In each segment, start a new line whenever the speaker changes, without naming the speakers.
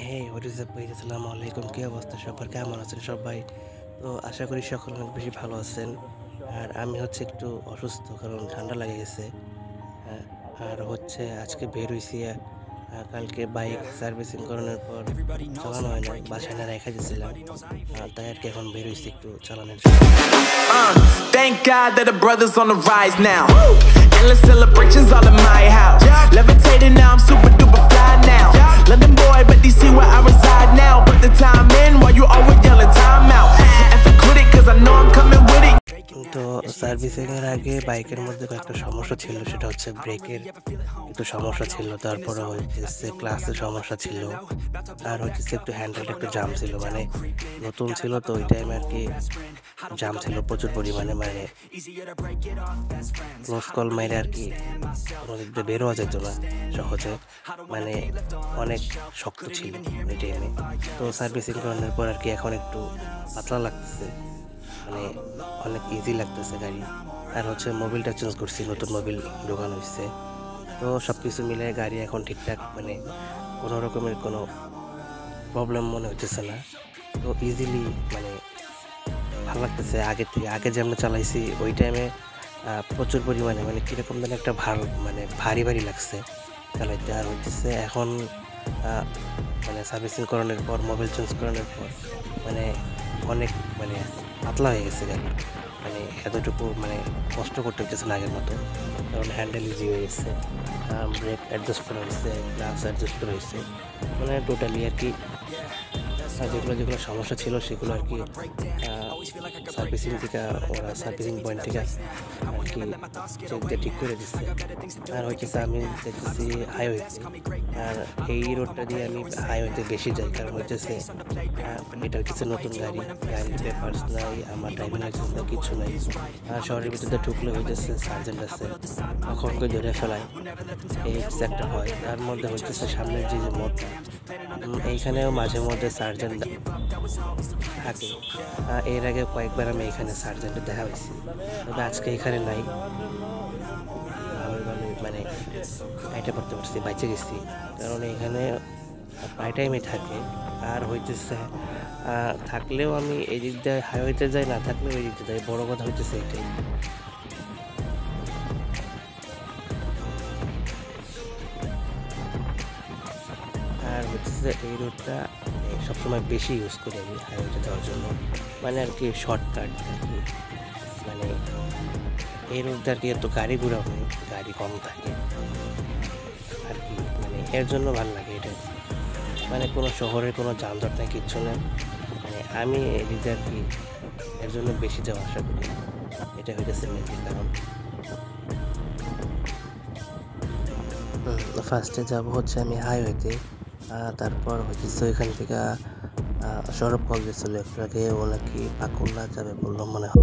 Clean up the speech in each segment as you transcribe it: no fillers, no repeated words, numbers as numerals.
What is up guys, আসসালামু আলাইকুম। কি অবস্থা সবার, কেমন আছেন সবাই? তো আশা করি সকলে অনেক বেশি ভালো আছেন। আর আমি একটু অসুস্থ, কারণ ঠান্ডা লেগে গেছে। আর আজকে বের হইছি। কালকে বাইক সার্ভিসিং করানোর পর চালানো হয় না, বাসায় না রেখে দিয়েছিলাম। তাই আর কি এখন বের হইছি একটু চালানোর জন্য।
Thank God that the brothers on the rise now. Endless celebrations all in my house. Levitating now, I'm super duper fly now. London boy, but DC where I reside now. Put the time in while you always yelling time out. And for quit it, cause I know I'm coming with it.
তো servicing এর আগে বাইকের মধ্যে একটা সমস্যা ছিল, সেটা হচ্ছে ব্রেকের একটু সমস্যা ছিল। তারপরে ক্লাসের সমস্যা ছিল। আর একটু হ্যান্ডেলটা একটু জাম ছিল, মানে নতুন ছিল তো ওই টাইমে আর কি জাম ছিল প্রচুর পরিমাণে। মানে ক্লোজ কল মাইরে আর কি কোনো দিক দিয়ে বেরোয়া যেত না সহজে, মানে অনেক শক্ত ছিল ওই টাইমে। তো সার্ভিসিং করানোর পর আর কি এখন একটু পাতলা লাগতেছে, মানে অনেক ইজি লাগতেছে গাড়ি। আর মোবিলটা চেঞ্জ করছি, নতুন মোবিল ঢোকানো হয়েছে। তো সব কিছু মিলে গাড়ি এখন ঠিকঠাক, মানে কোনো রকমের কোনো প্রবলেম মনে হচ্ছে না। তো ইজিলি মানে ভালো লাগতেছে আগের থেকে। আগে যেমন চালাইছি ওই টাইমে প্রচুর পরিমাণে মানে কীরকম যেন একটা মানে ভারী ভারী লাগছে চালাইতে। আর এখন মানে সার্ভিসিং করানোর পর, মোবিল চেঞ্জ করানোর পর মানে অনেক মানে পাতলা হয়ে গেছে গাড়ি। মানে এতটুকু মানে কষ্ট করতে হচ্ছে না আগের মতো, কারণ হ্যান্ডেল ইজি হয়ে গেছে, ব্রেক অ্যাডজাস্ট করা হয়েছে, গ্লাস অ্যাডজাস্ট করা হয়েছে। মানে টোটালি আর কি যেগুলো সমস্যা ছিল সেগুলো আর কি সার্ভিসিং থেকে, ওরা সার্ভিসিং পয়েন্ট থেকে আর কি চেক দিয়ে ঠিক করে দিচ্ছে। আর আমি দেখতেছি হাইওয়েতে, আর এই রোডটা দিয়ে আমি হাইওয়েতে বেশি যাই, কারণ এটার কিছু নতুন গাড়ির পেপার্স নাই, আমার ড্রাইভিং লাইসেন্স নাই, কিছু নাই। আর শহরের ভিতরে ঢুকলে সার্জেন্ট আছে, তখনকে ধরে ফেলায়, এই একটা হয়। তার মধ্যে সামনের যে মোড়টা, এইখানেও মাঝে মধ্যে সার্জেন্ট থাকে। এর আগে কয়েকবার আমি এখানে সার্জেন্টের দেখা হয়েছি, তবে আজকে এখানে নাই। আমি মানে এটা করতে পারছি, বাইচে গেছি, কারণ এখানে প্রায় টাইমে থাকে। আর থাকলেও আমি এই দিক দিয়ে হাইওয়েতে যাই, না থাকলেও এই দিক দিয়ে যাই। বড় কথা এটাই। আর এই রোডটা সবসময় বেশি ইউজ করি আমি হাইওয়েতে যাওয়ার জন্য, মানে আর কি শর্টকাট আর কি। মানে এই রোডটা আর কি এত গাড়ি ঘোড়া হয়, গাড়ি কম থাকে আর কি, মানে এর জন্য ভালো লাগে এটা। মানে কোনো শহরের কোনো যানজট নেই, কিচ্ছু নেই। মানে আমি এদিকে আর কি এর জন্য বেশি যাওয়া আশা করি, এটা হইতেছে মেন কারণ। ফার্স্টে যাবো আমি হাইওয়েতে, তারপর ওইখান থেকে সৌরভ কল দিয়েছিল একটু আগে, ও নাকি পাকুল্লা যাবে বললো মনে হয়।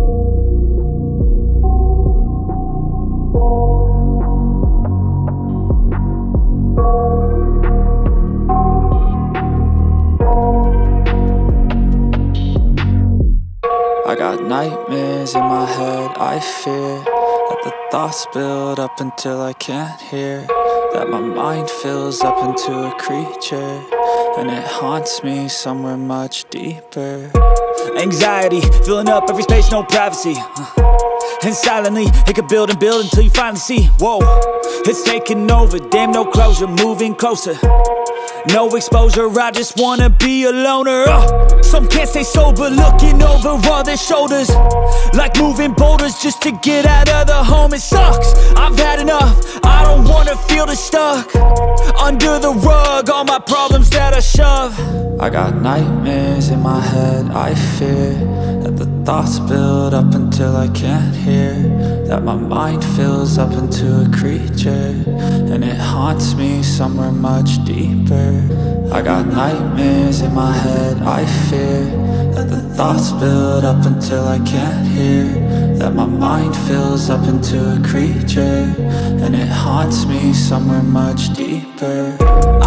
I got nightmares in my head, I fear that the thoughts build up until I can't hear, that my mind fills up into a creature, and it haunts me somewhere much deeper. Anxiety, filling up every space, no privacy, and silently, it could build and build until you finally see, whoa, it's taking over, damn no closure, moving closer, no exposure, I just wanna be a loner. Some can't stay sober, looking over all their shoulders, like moving boulders just to get out of the home. It sucks, I've had enough, I don't wanna feel stuck under the rug, all my problems that I shove. I got nightmares in my head, I fear that the thoughts build up until I can't hear, that my mind fills up into a creature, and it haunts me somewhere much deeper. I got nightmares in my head, I fear that the thoughts build up until I can't hear, that my mind fills up into a creature, and it haunts me somewhere much deeper.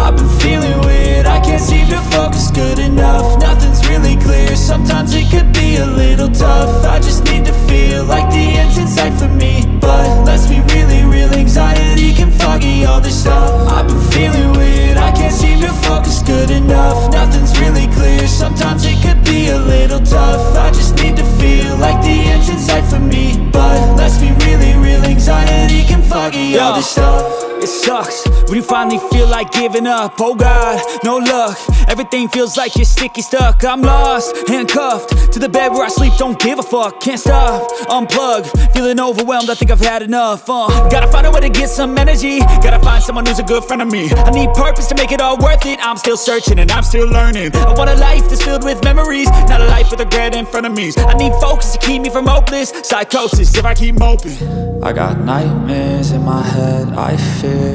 I've been feeling weird, I can't seem to focus good enough, nothing's really clear, sometimes it could be a little tough. I just need to feel like the end's in sight for me, but let's be really real, anxiety can foggy all this stuff. I've been feeling weird, I can't seem to focus good enough. enough, nothing's really clear. Sometimes it could be a little tough. I just need to feel like the end's in sight for me. But let's be really real, anxiety can foggy all this stuff. It sucks when you finally feel like giving up. Oh God, no luck. Everything feels like you're sticky stuck. I'm lost, handcuffed to the bed where I sleep. Don't give a fuck, can't stop. Unplug, feeling overwhelmed. I think I've had enough. Gotta find a way to get some energy. Gotta find someone who's a good friend of me. I need purpose to make it all worth it. I'm still searching and I'm still learning. I want a life that's filled with memories, not a life with regret in front of me. I need focus to keep me from hopeless psychosis if I keep moping. I got nightmares in my head. I fear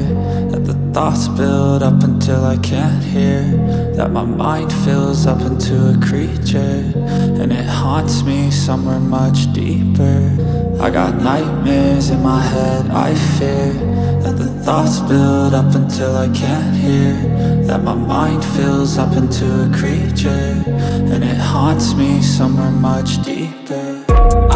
that the thoughts build up until I can't hear, that my mind fills up into a creature, and it haunts me somewhere much deeper. I got nightmares in my head. I fear that the thoughts build up until I can't hear, that my mind fills up into a creature, and it haunts me somewhere much deeper.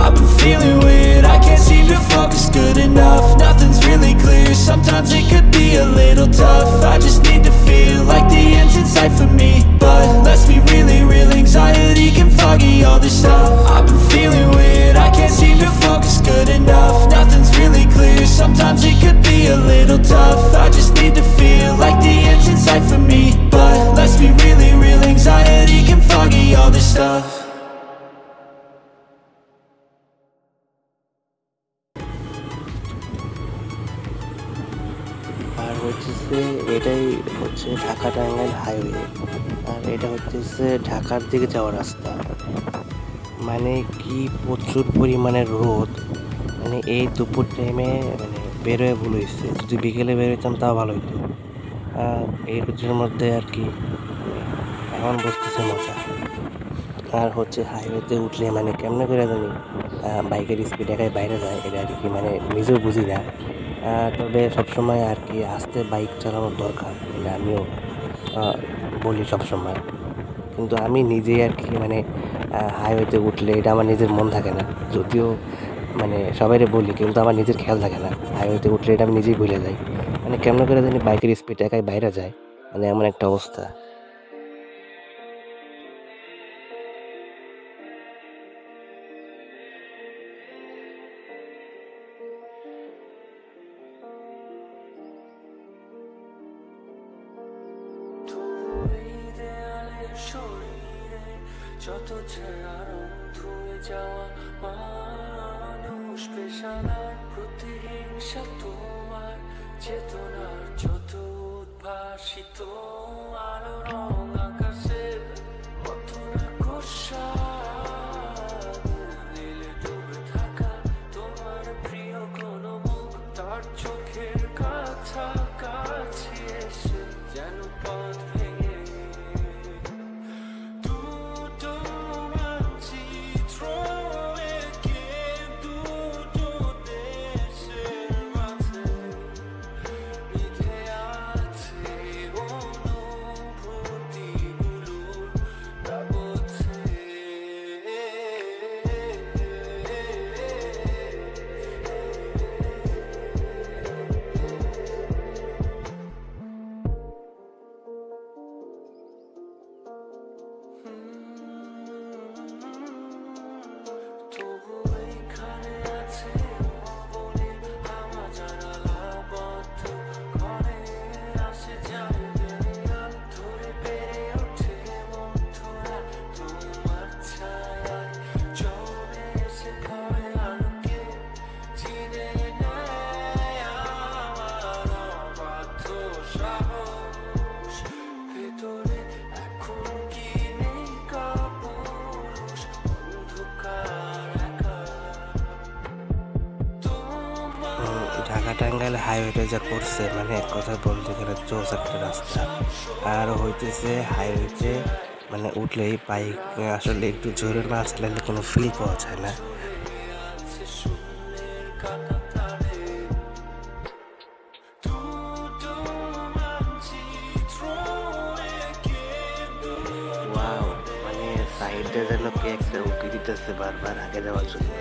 I've been feeling weird, I can't seem to focus good enough. Nothing's really clear, sometimes it could be a little tough. I just need to feel like the end's in sight for me. But let's be really real, anxiety can foggy all this stuff. I've been feeling weird, I can't seem to focus good enough. Nothing's really clear, sometimes it could be a little tough. I just need to feel like the end's in sight for me. But let's be really real, anxiety can foggy all this stuff.
আর হচ্ছে এটাই হচ্ছে Dhaka Tangail highway, আর এটা হচ্ছে ঢাকার দিকে যাওয়ার রাস্তা। মানে কি প্রচুর পরিমাণের রোদ, মানে এই দুপুর টাইমে মানে বেরোয় ভুল হয়েছে। যদি বিকেলে বেরোতাম তাও ভালো হতো। এই রোদের মধ্যে আর কি এখন বসতেছে মজা। আর হচ্ছে হাইওয়েতে উঠলে মানে কেমনে করে জানি বাইকের স্পিড একাই বাইরে যায়, এটা আর কি মানে নিজেও বুঝি না। তবে সবসময় আর কি আস্তে বাইক চালানোর দরকার, এটা আমিও বলি সবসময়। কিন্তু আমি নিজেই আর কি মানে হাইওয়েতে উঠলে এটা আমার নিজের মন থাকে না, যদিও মানে সবাইরে বলি, কিন্তু আমার নিজের খেয়াল থাকে না। হাইওয়েতে উঠলে এটা আমি নিজেই ভুলে যাই, মানে কেমন করে জানি বাইকের স্পিড একাই বাইরে যায়, মানে এমন একটা অবস্থা।
যত ছায়া রং ধুয়ে যাওয়া মানুষ পেশাদার প্রতিহিংসা তোমার চেতনার যত উদ্ভাসিত আলো রং আকাশের কত না কষা নীলে ডুবে থাকা তোমার প্রিয় কোন মুখ তার চোখের কাছাকাছি এসে যেন পথ ভেঙে
ঢাকা টাঙ্গাইল হাইওয়েটা যা করছে মানে এক কথা বলতে গেলে জোস একটা রাস্তা। আর হইতেছে হাইওয়েতে মানে উঠলেই বাইক আসলে একটু জোরে না চালালে কোনো ফিল পাওয়া যায় না। মানে সাইডে যেন কে একটা উঠে দিতেছে বারবার আগে যাওয়ার জন্য।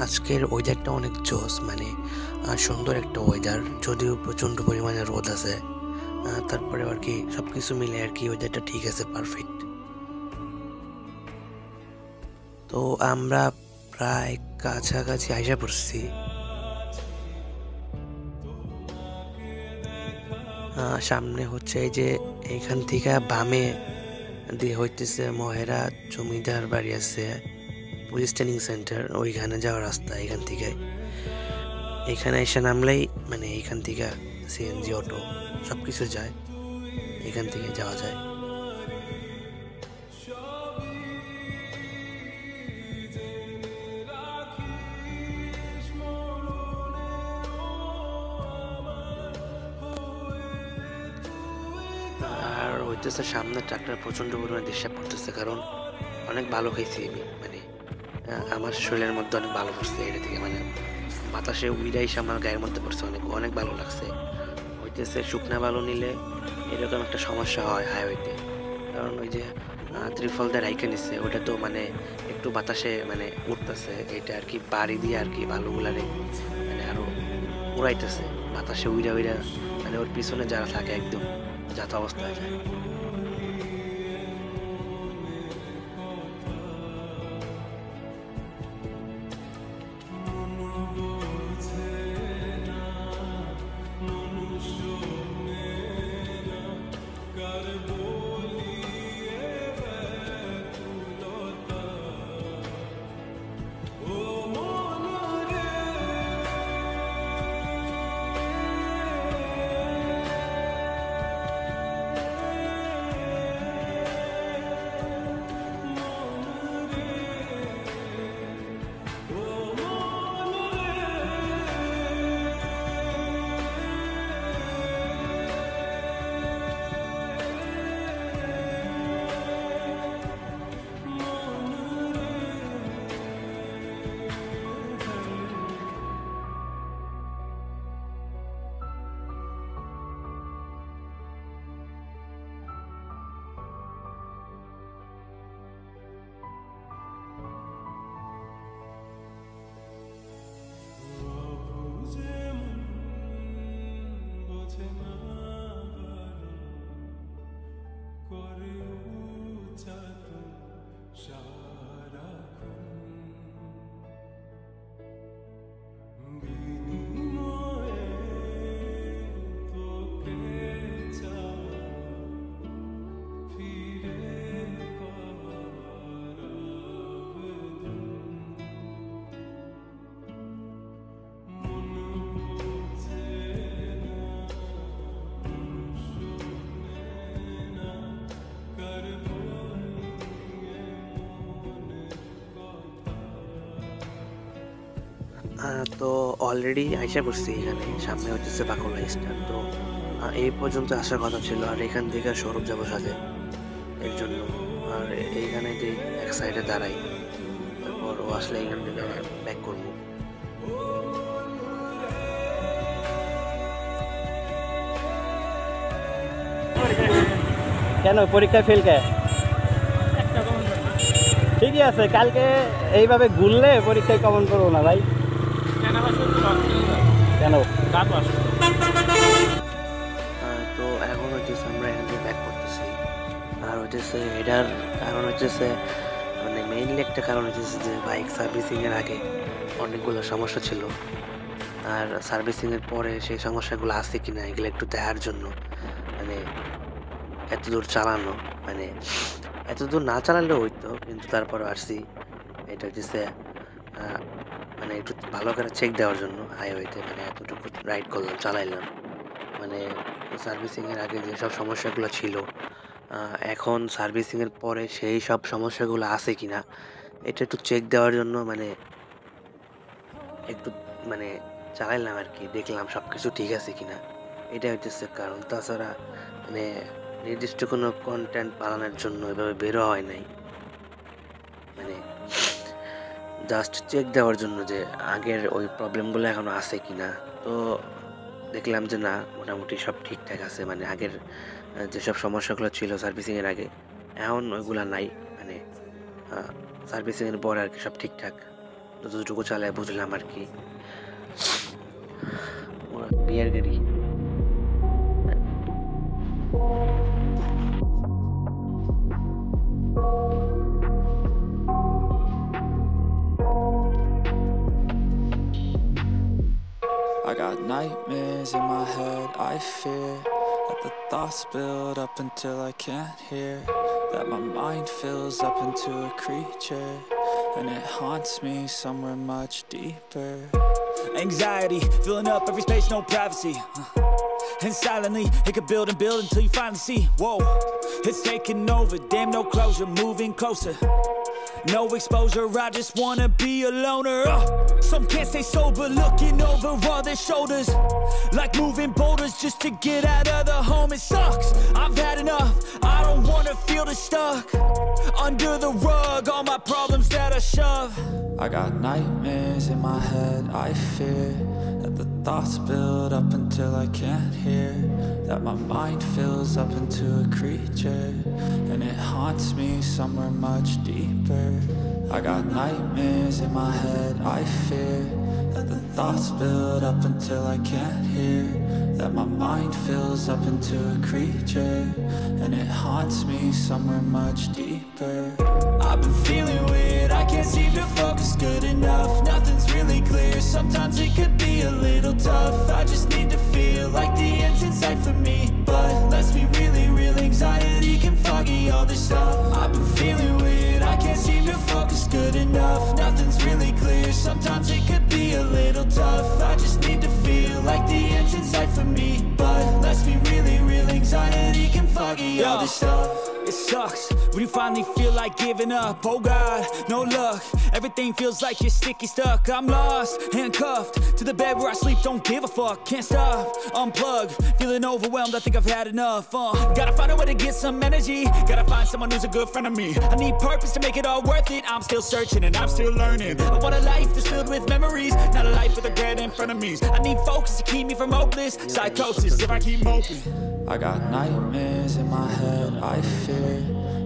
আজকের ওয়েদারটা অনেক জোস, মানে সুন্দর একটা ওয়েদার, যদিও প্রচণ্ড পরিমাণে রোদ আছে, তারপরে আর কি সব কিছু মিলে আর কি ওয়েদারটা ঠিক আছে, পারফেক্ট। তো আমরা প্রায় কাছাকাছি আইসা পড়ছি। সামনে হচ্ছে এই যে এইখান থেকে বামে দিয়ে হইতেছে মহেরা জমিদার বাড়ি আছে, পুলিশ ট্রেনিং সেন্টার, ওইখানে যাওয়ার রাস্তা। এখান থেকে এখানে এসে নামলেই মানে এইখান থেকে সিএনজি অটো সব কিছু যায়, এখান থেকে যাওয়া যায়। আর হইতেছে সামনে ট্রাকটার প্রচণ্ড পরিমাণে ডিস্টার্ব করতেছে, কারণ অনেক ভালো খাইছি আমি, মানে আমার শরীরের মধ্যে অনেক ভালো পড়ছে এটা থেকে, মানে বাতাসে উইরাইস আমার গায়ের মধ্যে পড়ছে, অনেক অনেক ভালো লাগছে। হইতেছে শুকনা বালু নিলে এরকম একটা সমস্যা হয় হাইওয়েতে, কারণ ওই যে ত্রিফল দিয়ে রাইখে নিচ্ছে, ওটা তো মানে একটু বাতাসে মানে উঠতেছে, এটা আর কি বাড়ি দিয়ে আর কি বালুগুলারে মানে আরো উড়াইতেছে বাতাসে উইরা উইরা, মানে ওর পিছনে যারা থাকে একদম যাতা অবস্থায় যায়। তো অলরেডি আইসা পড়ছি এখানে, সামনে হচ্ছে বাকলা স্ট্যান্ড। তো এই পর্যন্ত আসার কথা ছিল, আর এখান থেকে সৌরভ যাবো সাথে এর জন্য। আর এইখানে যে এক সাইডে দাঁড়াই, তারপর ও আসলে এখান থেকে ব্যাক করবো।
কেন পরীক্ষায় ফেল কে? ঠিকই আছে, কালকে এইভাবে ঘুরলে পরীক্ষায় কমন করবো না ভাই। কেন?
তো এখন হচ্ছে আমরা এখান থেকে ব্যাক করতেছি। আর হচ্ছে এটার কারণ হচ্ছে মানে মেইনলি একটা কারণ হচ্ছে যে বাইক সার্ভিসিংয়ের আগে অনেকগুলো সমস্যা ছিল, আর সার্ভিসিংয়ের পরে সেই সমস্যাগুলো আছে কিনা এগুলো একটু দেখার জন্য, মানে এত দূর চালানো, মানে এত দূর না চালালেও হইতো, কিন্তু তারপরে আসছি এটা হচ্ছে মানে একটু ভালো করে চেক দেওয়ার জন্য হাইওয়েতে, মানে এতটুকু রাইড করলাম, চালাইলাম, মানে সার্ভিসিংয়ের আগে যেসব সমস্যাগুলো ছিল এখন সার্ভিসিংয়ের পরে সেই সব সমস্যাগুলো আছে কিনা এটা একটু চেক দেওয়ার জন্য, মানে একটু মানে চালাইলাম আর কি, দেখলাম সব কিছু ঠিক আছে কিনা, এটা হচ্ছে কারণ। তাছাড়া মানে নির্দিষ্ট কোনো কন্টেন্ট বানানোর জন্য এভাবে বেরো হয় নাই, মানে জাস্ট চেক দেওয়ার জন্য যে আগের ওই প্রবলেমগুলো এখনো আছে কিনা। তো দেখলাম যে না, মোটামুটি সব ঠিকঠাক আছে, মানে আগের যেসব সমস্যাগুলো ছিল সার্ভিসিংয়ের আগে এখন ওইগুলো নাই, মানে সার্ভিসিংয়ের পর আর কি সব ঠিকঠাক। যতটুকু চালায় বুঝলাম আর কি। বিয়ার গাড়ি
I got nightmares in my head, I fear that the thoughts build up until I can't hear, that my mind fills up into a creature, and it haunts me somewhere much deeper. Anxiety, filling up every space, no privacy. And silently, it could build and build until you finally see, whoa, it's taking over, damn no closure, moving closer. No exposure, I just wanna be a loner. Some can't stay sober, looking over all their shoulders, like moving boulders just to get out of the home. It sucks, I've had enough, I don't wanna feel the stuck under the rug, all my problems that I shove. I got nightmares in my head, I fear that the thoughts build up until I can't hear, that my mind fills up into a creature, and it haunts me somewhere much deeper. I got nightmares in my head, I fear that the thoughts build up until I can't hear, that my mind fills up into a creature, and it haunts me somewhere much deeper. I've been feeling weird, I can't seem to focus good enough, nothing's really clear, sometimes it could be a little tough, I just need to feel like the end's in sight for me, but let's be really real, anxiety can foggy all this stuff. I've been feeling weird, I can't seem to focus good enough, nothing's really clear, sometimes it could be a little tough, I just need to feel like the end's in sight for me, but let's be really real, anxiety can foggy all this stuff. It sucks when you finally feel like giving up. Oh God, no luck, everything feels like you're sticky stuck. I'm lost, handcuffed to the bed where I sleep, don't give a fuck. Can't stop, unplug, feeling overwhelmed, I think I've had enough. Gotta find a way to get some energy, gotta find someone who's a good friend of me. I need purpose to make it all worth it, I'm still searching and I'm still learning. I want a life that's filled with memories, not a life with regret in front of me. I need focus to keep me from hopeless psychosis if I keep moping. I got nightmares in my head, I fear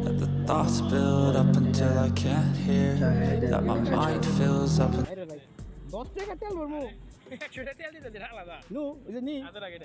that the thoughts build up until I can't hear, that my mind fills up and
10 টাকা তেল ভরবো
100 টাকা তেল দিতে আলাদা
no ওই যে নি
আদর আগে